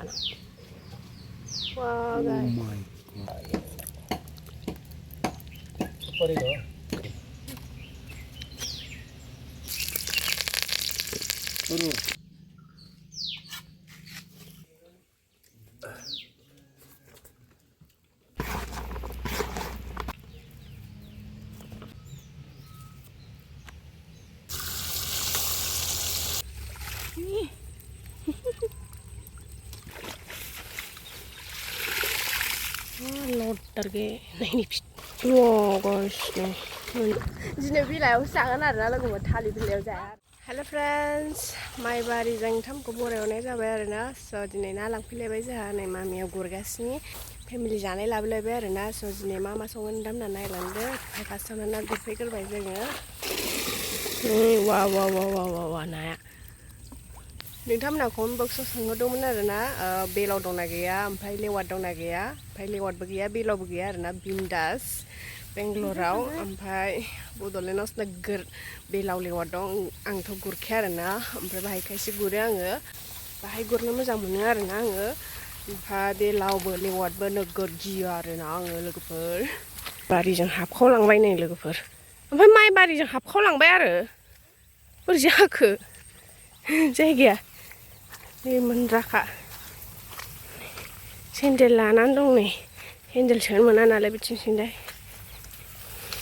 sana. Wow, guys. Oh my god. Super itu. Turun. Loader ge naini wow guys nih jine bilayaव जागोन आरोना लोगोफोर थालिर बिलायाव जाया हेल' फ्रेन्ड्स माइ बारिजों ओंखामखौ बरायहरनाय जाबाय आरोना स' दिनै ना लांफैलायबाय जोंहा नै मामिया गुरगासिनो फेमिलि जानाय लाबोलायबाय आरोना स' दिनै मा मा संगोन दामना नायलांदो फार्स्टआवनो ना गुरफैग्रोबाय जोङो वाव वाव वाव वाव वाव नाया नोंथांमोना कमेन्ट बक्सआव सोंहरदोंमोन आरोना बेलाव दंना गैया ओमफ्राय लेवार्ड दंना गैया ओमफ्राय लेवार्डबो गैया बेलावबो गैया आरोना बिन्दास बेंगलराव ओमफ्राय बड'लेण्डआवसो नोगोर बेलाव लेवार्ड दं आंथ' गुरखाया आरोना ओमफ्राय बाहाय खायसे गुरो आङो बाहाय गुरनो मोजां मोनो आरोना आङो ओमफ्राय बेलावबो लेवार्डबो नोगोर गियो आरोना आङो लोगोफोर बारिजों हाबखावलांबाय नै लोगोफोर ओमफ्राय माइ बारिजों हाबखावलांबाय आरो बोरै जाखो जायगाया मोनद्राखा सेन्देल लानानै दं नै सेन्देल सोनो मोना नालाय बिथिंथिंजाय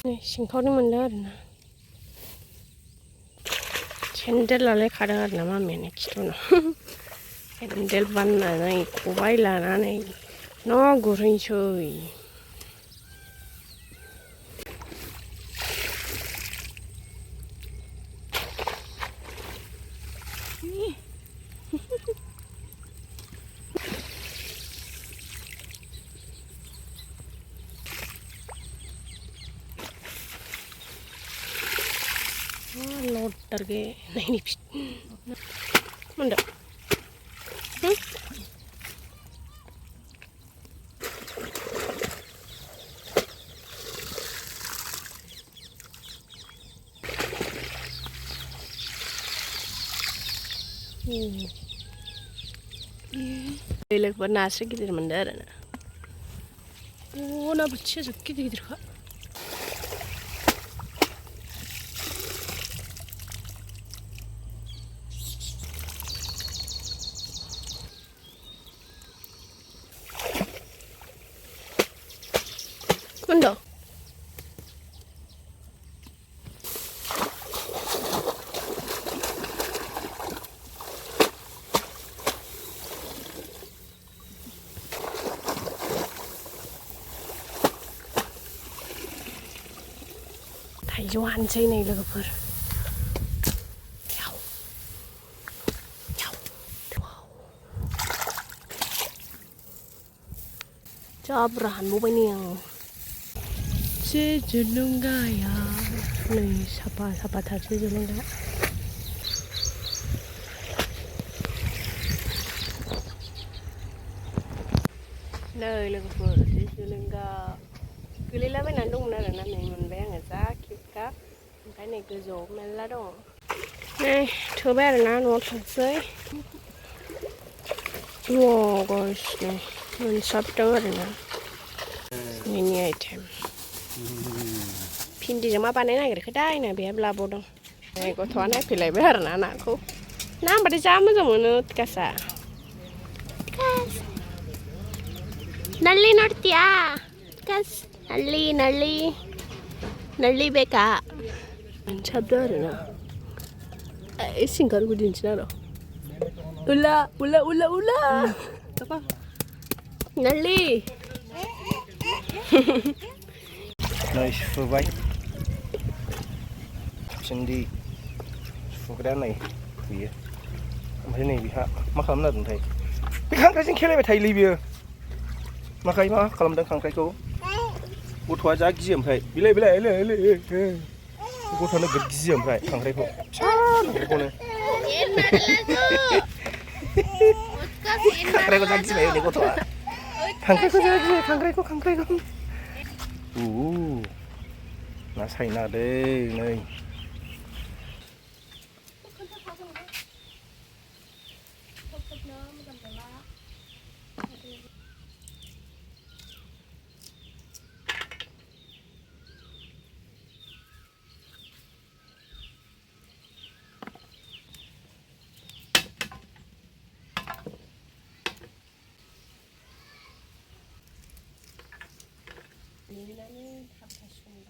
नै सिंखावनो मोनदों आरोना सेन्देलालाय खादों आरोना मामियानो खिथुनाव सेन्देल बाननानै खबाइ लानानै न' गुरहैनोसै loader ge naini mana Belek buat nasi gitu mandar na. Oh, na bocah sakit gitu kak. Mana? Taiwan này लोगोफोर जा बुरजा हानबावबाय नै आं जोलुंगाया नै साफा साफा थारसै जोलुंगा नै लोगोफोर जोलुंगा गोलैलाबायनानै दंमोन आरोना नै मोनबाय आङो जा क्लिपखा ओमफ्राय नै गोजौआव मेरला दङ नै थोबाय आरोना न'आव थांसै वाव गाइस नै मोनसाबदों आरोना मिनि आइटेम भिन्दिजों मा बानायनो नागिरखो दायना बेहाय लाबावदों नै गथ'आ नायफैलायबाय आरोना नाखौ ना होनबाथाय जा मोजां मोनो थिकासआ नल्ली नोड्तीया थिकास नल्ली बेका मोनसाबदों आरोना सिंगारखौ दिन्थिना र' उला उला उला उला नल्ली नै सुबाय भिन्दि सुग्राया नै बियो ओमफ्राय नै बिहा मा खालामनो नागिरदोंथाय बे खांख्राइजों खेलायबाय थायोलै बियो माखाय मा खालामदों खांख्राइखौ गथ'आ जा गियो ओमफ्राय बिलाइ गथ'आ नोगोद गियो ओमफ्राय खांख्राइखौ फिसा खांख्राइखौनो खांख्राइखौ जा गिबाय हनै गथ'आ खांख्राइखौ जा गियो खांख्राइखौ ना सायना दै नै दुगैनानै थाब थासिगोन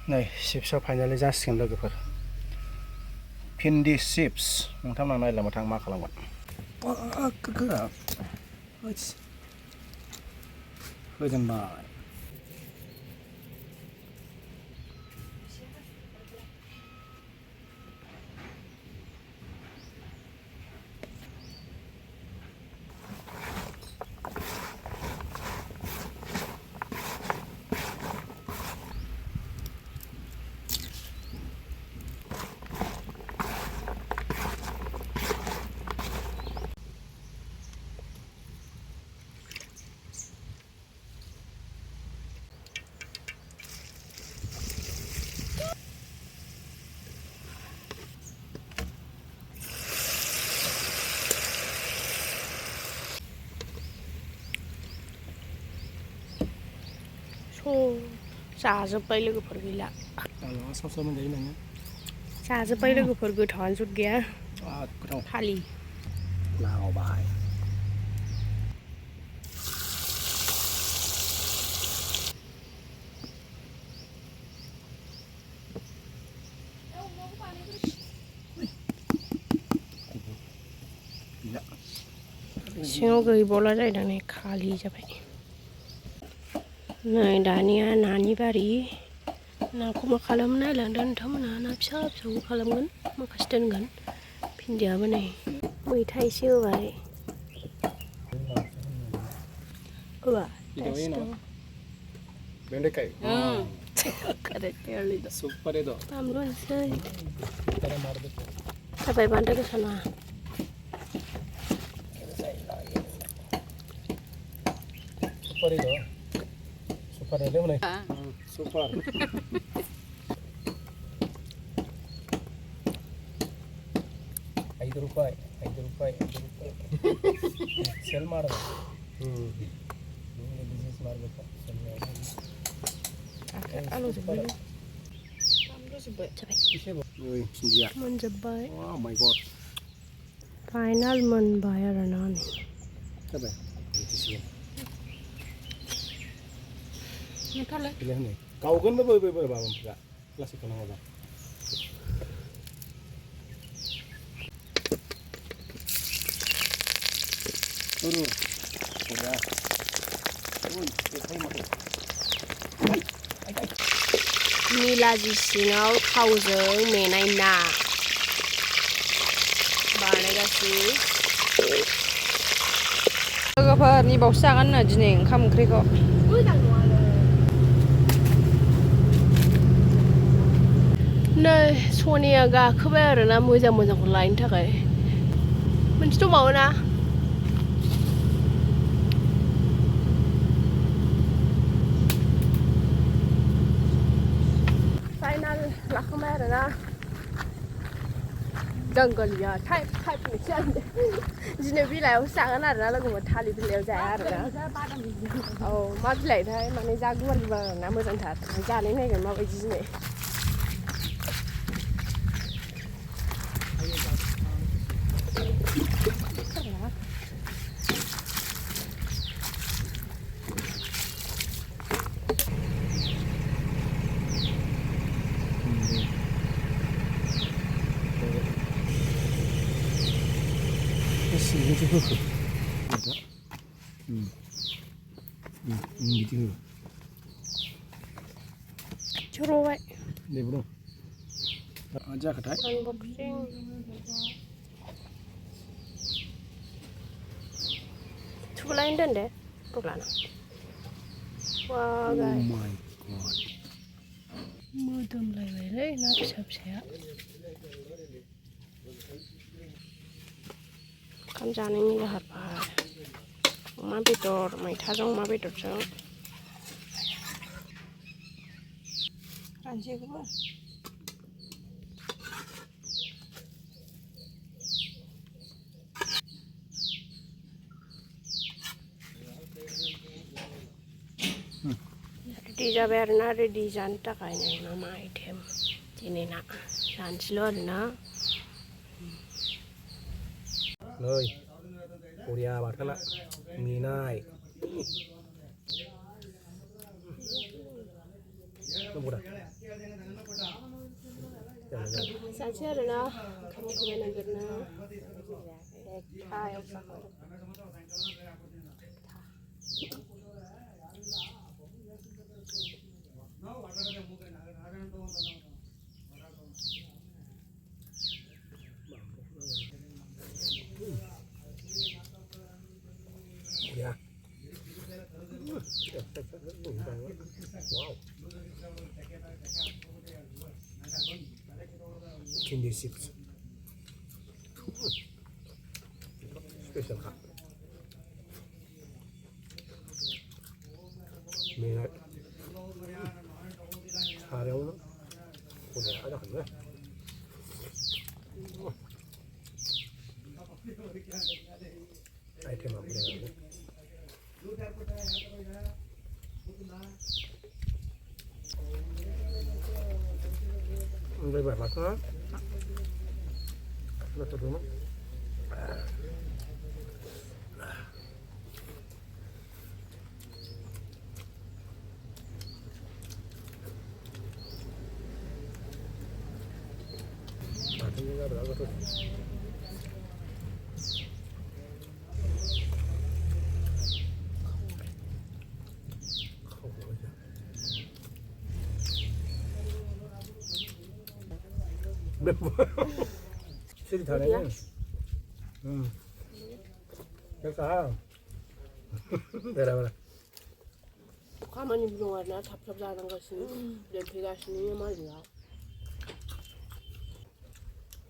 नै चिप्सआ फाइनालि जासिगोन लोगोफोर भिन्दि चिप्स नोंथांमोना नायलांबाय थां मा खालामगोन होजेनबाय जाजोब्बाय लोगोफोर गैला सावसाव मोनजायो नोङो जाजोब्बाय लोगोफोर गोथावानो जुत गैया गोथाव खालि लावबाय सिङाव गैबावला जाहैदों नै खालि जाबाय नै दानिया नानि बारि नाखौ मा खालामनो नायलांदों नोंथांमोनहा ना फिसा फिसाखौ खालामगोन माखासे दोनगोन भिन्दियाबो नै मैथा एसे होबाय ಬೆಂಡೆಕಾಯಿ ಕರೆಕ್ಟ್ ಹೇಳಿದ್ದು ಸೂಪರ್ ಇದು ಬಾಂಬ್ರು ಸರಿ ಈ ಥರ ಮಾಡಬೇಕು ಸಬೈ ಬಂದಾಗ ಸಣ್ಣ ಸೂಪರ್ ಇದು ಸೂಪರ್ ಇದೆ ಮನೆ ಸೂಪರ್ ₹5 ಸೆಲ್ ಮಾಡೋದು ಬಿಸ್ನೆಸ್ ಮಾಡಬೇಕು Alo sebelah. Menjebak. Oh my god. Final membayar nani. Coba. Itu sih. Nakal lah. Pilih nih. Kau kan berapa bang? Kelas itu nama bang. Turun. Sudah. Nilaji siङाव थावजों मेनाय ना बानायगासिनो लोगोफोरनि बावसो जागोननो दिनै ओंखाम ओंख्रिखौ नै सनिया गाखोबाय आरोना मोजां मोजांखौ लायनो थाखाय मोनसे दंबावो ना फाइनाल लाखांबाय आरोना जंगलिया टाइप मोनसे आंदो दिनै बिलाइयावसो जागोन आरोना लोगोफोर थालिर बिलाइयाव जाया आरोना औ मा बिलाइथाय माने जा गुवार गुवार आरोना मोजांथार जानाय नायगोन माबायदि दिनै gitu ada gitu curowai deh bro aja ketai unboxing coba lain dan deh pelan wah guys oh my god moodum lele na फिसा ओंखाम जानायनि लाहार फाहार अमा बेदर मैथाजों अमा बेदरजों रानसेखौबो रेडि जाबाय आरोना रेडि जानो थाखाय नै मा मा आइटेम दिनैना जानोसैल' आरोना नै बरिया बाथोना मेनाय नंगौदा जानोसै आरोना ओंखाम उखैबाय नोगोरनो एकथा एवजाखौ ya wow candy chips special kak minat hari ini udah ada kan ya item apa ya Udah banyak kan? Udah terus nih. Mati juga berapa tuh? 실이 다네. 됐다. 내려가라. 가만히 부정하나 답답하는 것이 냄새가 시는 말이야.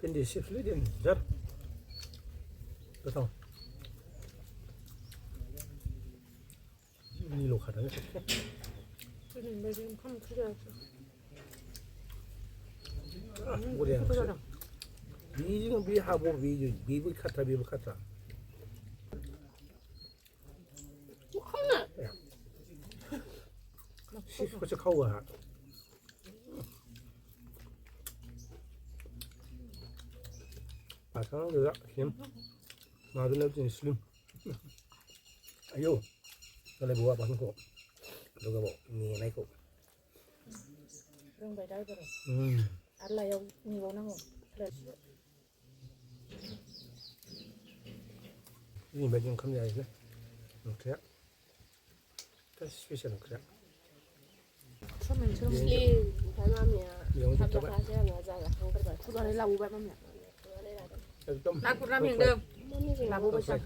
근데 씹을리든 잘. 그래서 이로 가다네. 근데 지금 가면 틀려야지. 우리야. 이 지금 비하고 비부 카타 비부 카타. 하나. 시커서 카우아. 아까 그가 힘. 마들레 진 슬림. 아유. 그래 뭐가 받는 거. 누가 뭐 니네 거. 그런 거 잘 들어. 알라 여기 원하는 거. 그래. 이 매진 컴이야 이제. 그래. 그 스페셜은 그래. 처음엔 처음. 이 사람이야. 영어 좀 답답하지 않아. 한 그릇. 그거를 라고 봐 맘이야. 좀 라고 라면 돼. 맘이 지금 라고 봐. 살